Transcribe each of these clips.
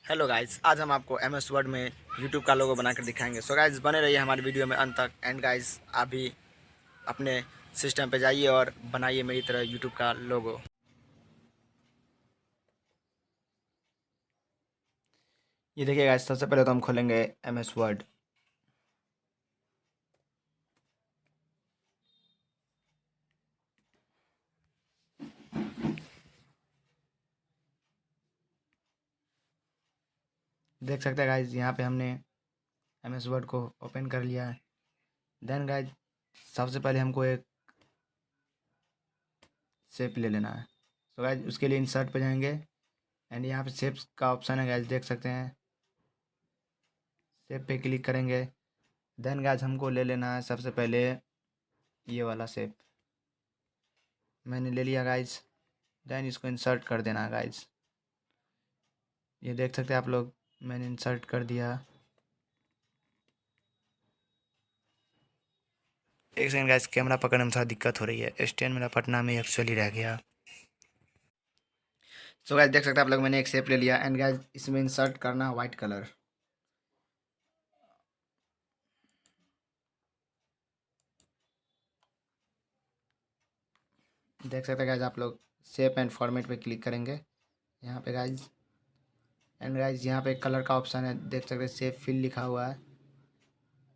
Hello guys, आज हम आपको MS वर्ड में यूट्यूब का लोगो बनाकर दिखाएंगे। सो गाइस, बने रहिए हमारी वीडियो में अंत तक। एंड गाइस, आप भी अपने सिस्टम पे जाइए और बनाइए मेरी तरह यूट्यूब का लोगो। ये देखिए गाइस, सबसे पहले तो हम खोलेंगे MS वर्ड। देख सकते हैं गाइस, यहाँ पे हमने MS वर्ड को ओपन कर लिया है। देन गाइस, सबसे पहले हमको एक शेप ले लेना है। सो गाइस, उसके लिए इंसर्ट पे जाएंगे एंड यहाँ पे शेप्स का ऑप्शन है गाइस, देख सकते हैं। शेप पे क्लिक करेंगे। देन गाइस, हमको ले लेना है सबसे पहले ये वाला शेप। मैंने ले लिया गाइस। देन इसको इंसर्ट कर देना है गाइस। ये देख सकते हैं आप लोग, मैंने इंसर्ट कर दिया। एक सेकंड गाइस, कैमरा पकड़ने में थोड़ा दिक्कत हो रही है। स्टैंड मेरा पटना में एक्चुअली रह गया। सो गाइस, देख सकते हैं आप लोग, मैंने एक शेप ले लिया एंड गाइस, इसमें इंसर्ट करना वाइट कलर। देख सकते हैं गाइस आप लोग, शेप एंड फॉर्मेट पे क्लिक करेंगे यहाँ पे गाइस। एंड गाइस, यहाँ पे कलर का ऑप्शन है, देख सकते हैं शेप फिल लिखा हुआ है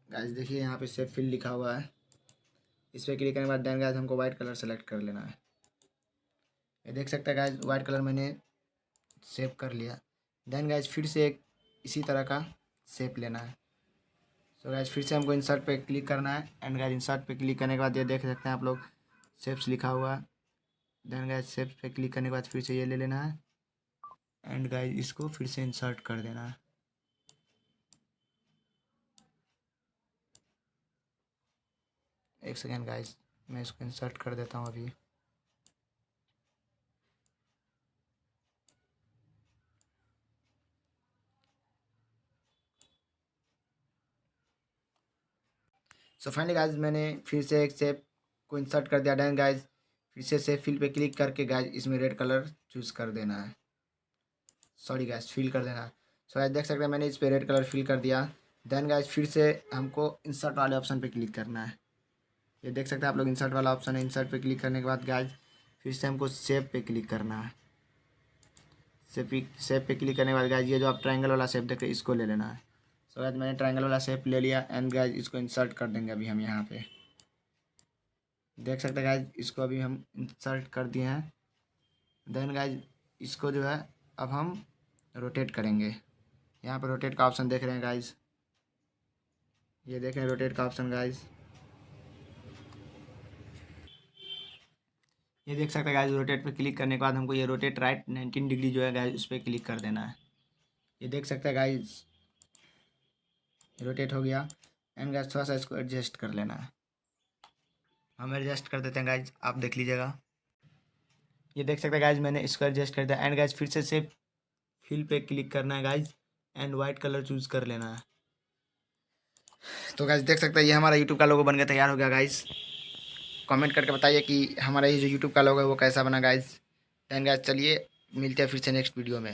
गाइस। देखिए यहाँ पे शेप फिल लिखा हुआ है। इस पर क्लिक करने के बाद देन गाइस, हमको वाइट कलर सेलेक्ट कर लेना है। ये देख सकते हैं गाइस, वाइट कलर मैंने सेव कर लिया। देन गाइस, फिर से एक इसी तरह का शेप लेना है। सो गाइस, फिर से हमको इंसर्ट पे क्लिक करना है एंड गाइस, इंसर्ट पे क्लिक करने के बाद ये देख सकते हैं आप लोग, शेप्स लिखा हुआ है। देन गाइस, शेप्स पे क्लिक करने के बाद फिर से ये ले लेना है एंड गाइस, इसको फिर से इंसर्ट कर देना है। एक सेकेंड गाइस, मैं इसको इंसर्ट कर देता हूँ अभी। सो फाइनली गाइस, मैंने फिर से एक शेप को इंसर्ट कर दिया। देन गाइस, फिर से शेप फिल पे क्लिक करके गाइस, इसमें रेड कलर चूज़ कर देना है। सॉरी गाइस, फिल कर देना। सो गाइस, देख सकते हैं मैंने इस पे रेड कलर फिल कर दिया। देन गाइस, फिर से हमको इंसर्ट वाले ऑप्शन पे क्लिक करना है। ये देख सकते हैं आप लोग, इंसर्ट वाला ऑप्शन है। इंसर्ट पे क्लिक करने के बाद गाइस, फिर से हमको शेप पे क्लिक करना है। शेप पे क्लिक करने के बाद गाइस, ये जो आप ट्रायंगल वाला शेप देख रहे हैं, इसको ले लेना है। सो गाइस, मैंने ट्रायंगल वाला शेप ले लिया एंड गाइस, इसको इंसर्ट कर देंगे अभी हम यहाँ पे। देख सकते हैं गाइस, इसको अभी हम इंसर्ट कर दिए हैं। देन गाइस, इसको जो है अब हम रोटेट करेंगे। यहाँ पर रोटेट का ऑप्शन देख रहे हैं गाइस, ये देख रहे हैं रोटेट का ऑप्शन गाइस। ये देख सकते हैं गाइस, रोटेट पे क्लिक करने के बाद हमको ये रोटेट राइट 19 डिग्री जो है गाइस, उस पर क्लिक कर देना है। ये देख सकते हैं गाइस, रोटेट हो गया एंड गाइस, थोड़ा सा इसको एडजस्ट कर लेना है। हम एडजस्ट कर देते हैं गाइस, आप देख लीजिएगा। ये देख सकते हैं गाइस, मैंने इसको एडजस्ट कर दिया एंड गाइस, फिर से फिल पे क्लिक करना है guys and white colour choose कर लेना है। तो गाइस, देख सकते हैं ये हमारा यूट्यूब का लोगो बन के तैयार हो गया गाइस। कमेंट करके बताइए कि हमारा ये जो यूट्यूब का लोगो है वो कैसा बना गाइस। देन गाइस, चलिए मिलते हैं फिर से नेक्स्ट वीडियो में।